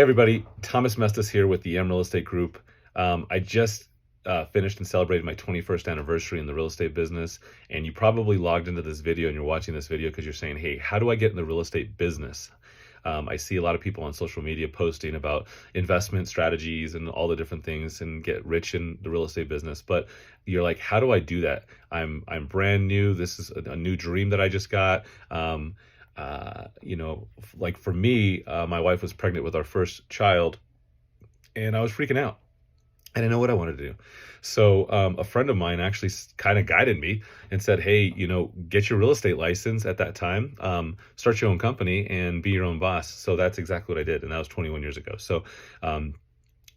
Hey everybody, Thomas Mestas here with the Real Estate Group. I just finished and celebrated my 21st anniversary in the real estate business, and you probably logged into this video and you're watching this video because you're saying, hey, how do I get in the real estate business? I see a lot of people on social media posting about investment strategies and all the different things and get rich in the real estate business, but you're like, how do I do that? I'm brand new. This is a new dream that I just got. Like for me, my wife was pregnant with our first child and I was freaking out. I didn't know what I wanted to do. So a friend of mine actually kind of guided me and said, hey, get your real estate license at that time, start your own company and be your own boss. So that's exactly what I did. And that was 21 years ago. So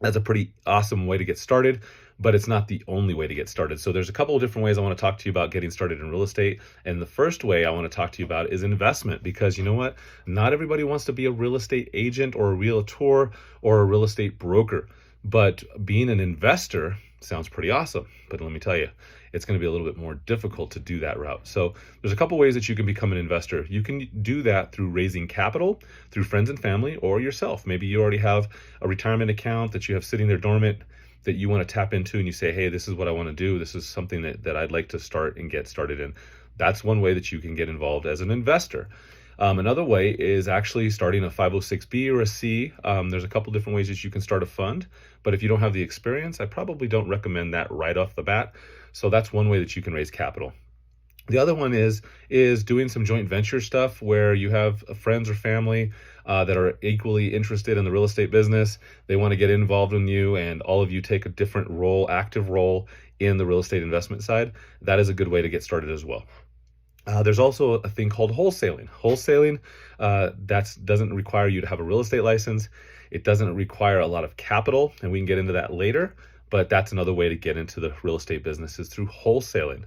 that's a pretty awesome way to get started, but it's not the only way to get started. So there's a couple of different ways I want to talk to you about getting started in real estate. And the first way I want to talk to you about is investment, because you know what? Not everybody wants to be a real estate agent or a realtor or a real estate broker, but being an investor sounds pretty awesome. But let me tell you, it's going to be a little bit more difficult to do that route. So there's a couple ways that you can become an investor. You can do that through raising capital through friends and family or yourself. Maybe you already have a retirement account that you have sitting there dormant that you want to tap into, and you say, hey, this is what I want to do. This is something that I'd like to start and get started in. That's one way that you can get involved as an investor. Another way is actually starting a 506B or a C. There's a couple different ways that you can start a fund, but if you don't have the experience, I probably don't recommend that right off the bat. So that's one way that you can raise capital. The other one is doing some joint venture stuff where you have friends or family that are equally interested in the real estate business. They want to get involved in you, and all of you take a different role, active role in the real estate investment side. That is a good way to get started as well. There's also a thing called wholesaling. Wholesaling, that doesn't require you to have a real estate license. It doesn't require a lot of capital, and we can get into that later, but that's another way to get into the real estate business is through wholesaling.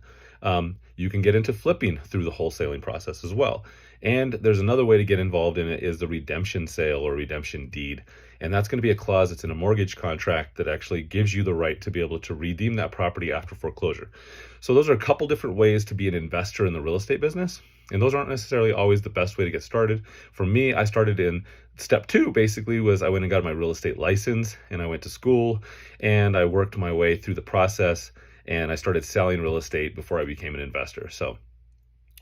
You can get into flipping through the wholesaling process as well. And there's another way to get involved in it is the redemption sale or redemption deed. And that's going to be a clause that's in a mortgage contract that actually gives you the right to be able to redeem that property after foreclosure. So those are a couple different ways to be an investor in the real estate business. And those aren't necessarily always the best way to get started. For me, I started in step 2, basically, was I went and got my real estate license, and I went to school and I worked my way through the process, and I started selling real estate before I became an investor.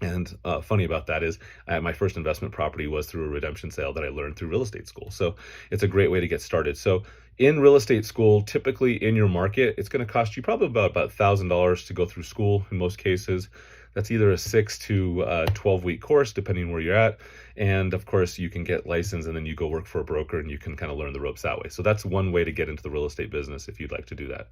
And funny about that is my first investment property was through a redemption sale that I learned through real estate school. So it's a great way to get started. So in real estate school, typically in your market, it's going to cost you probably about $1,000 to go through school in most cases. That's either a 6 to 12 week course, depending where you're at. And of course, you can get licensed and then you go work for a broker and you can kind of learn the ropes that way. So that's one way to get into the real estate business if you'd like to do that.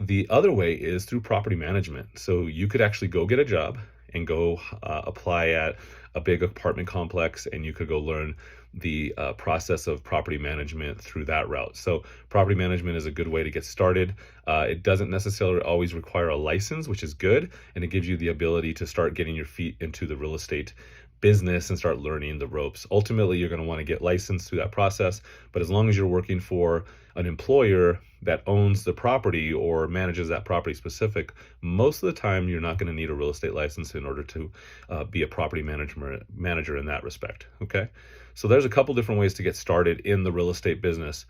The other way is through property management. So you could actually go get a job and go apply at a big apartment complex, and you could go learn the process of property management through that route. So property management is a good way to get started. It doesn't necessarily always require a license, which is good, and it gives you the ability to start getting your feet into the real estate business and start learning the ropes. Ultimately, you're going to want to get licensed through that process, but as long as you're working for an employer that owns the property or manages that property specific, most of the time you're not going to need a real estate license in order to be a property manager in that respect. Okay, so there's a couple different ways to get started in the real estate business.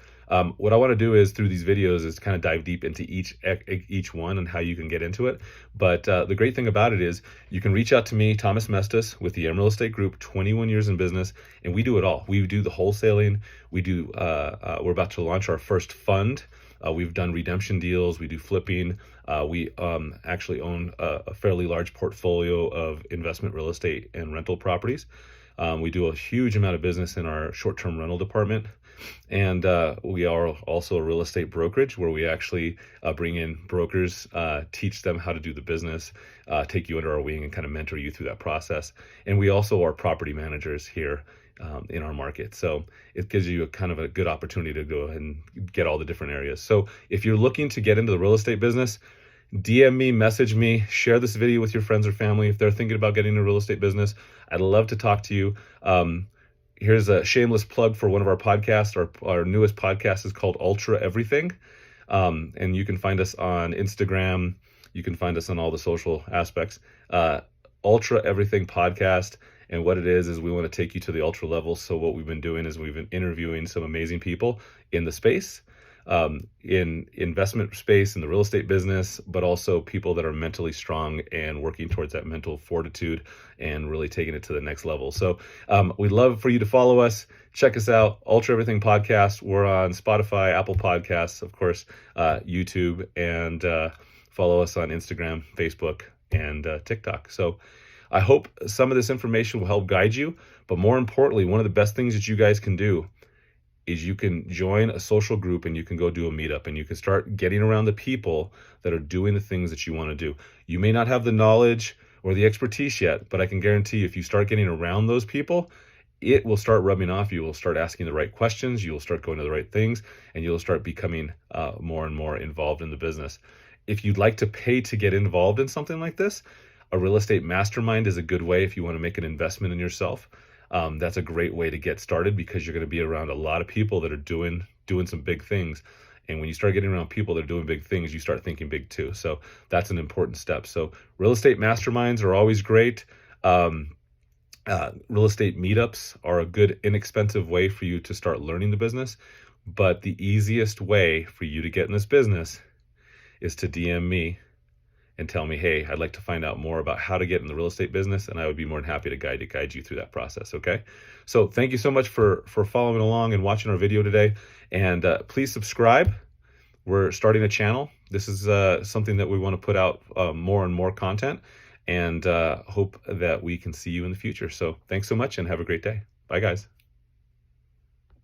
What I want to do is through these videos is kind of dive deep into each one and how you can get into it. But the great thing about it is you can reach out to me, Thomas Mestas, with the Real Estate Group, 21 years in business, and we do it all. We do the wholesaling. We do. We're about to launch our first fund. We've done redemption deals. We do flipping. We actually own a fairly large portfolio of investment real estate and rental properties. We do a huge amount of business in our short-term rental department. And we are also a real estate brokerage where we actually bring in brokers, teach them how to do the business, take you under our wing and kind of mentor you through that process. And we also are property managers here in our market. So it gives you a kind of a good opportunity to go ahead and get all the different areas. So if you're looking to get into the real estate business, DM me, message me, share this video with your friends or family if they're thinking about getting into real estate business. I'd love to talk to you. Here's a shameless plug for one of our podcasts. Our newest podcast is called Ultra Everything. And you can find us on Instagram. You can find us on all the social aspects. Ultra Everything Podcast. And what it is we want to take you to the ultra level. So what we've been doing is we've been interviewing some amazing people in the space, in investment space, in the real estate business, but also people that are mentally strong and working towards that mental fortitude and really taking it to the next level. So we'd love for you to follow us. Check us out, Ultra Everything Podcast. We're on Spotify, Apple Podcasts, of course, YouTube, and follow us on Instagram, Facebook, and TikTok. So I hope some of this information will help guide you. But more importantly, one of the best things that you guys can do is you can join a social group and you can go do a meetup and you can start getting around the people that are doing the things that you want to do. You may not have the knowledge or the expertise yet, but I can guarantee you if you start getting around those people, it will start rubbing off. You will start asking the right questions. You will start going to the right things, and you'll start becoming more and more involved in the business. If you'd like to pay to get involved in something like this, a real estate mastermind is a good way if you want to make an investment in yourself. That's a great way to get started because you're going to be around a lot of people that are doing some big things. And when you start getting around people that are doing big things, you start thinking big too. So that's an important step. So real estate masterminds are always great. Real estate meetups are a good, inexpensive way for you to start learning the business. But the easiest way for you to get in this business is to DM me and tell me, hey, I'd like to find out more about how to get in the real estate business, and I would be more than happy to guide you through that process, okay? So thank you so much for following along and watching our video today, and please subscribe. We're starting a channel. This is something that we want to put out more and more content, and hope that we can see you in the future. So thanks so much and have a great day. Bye, guys.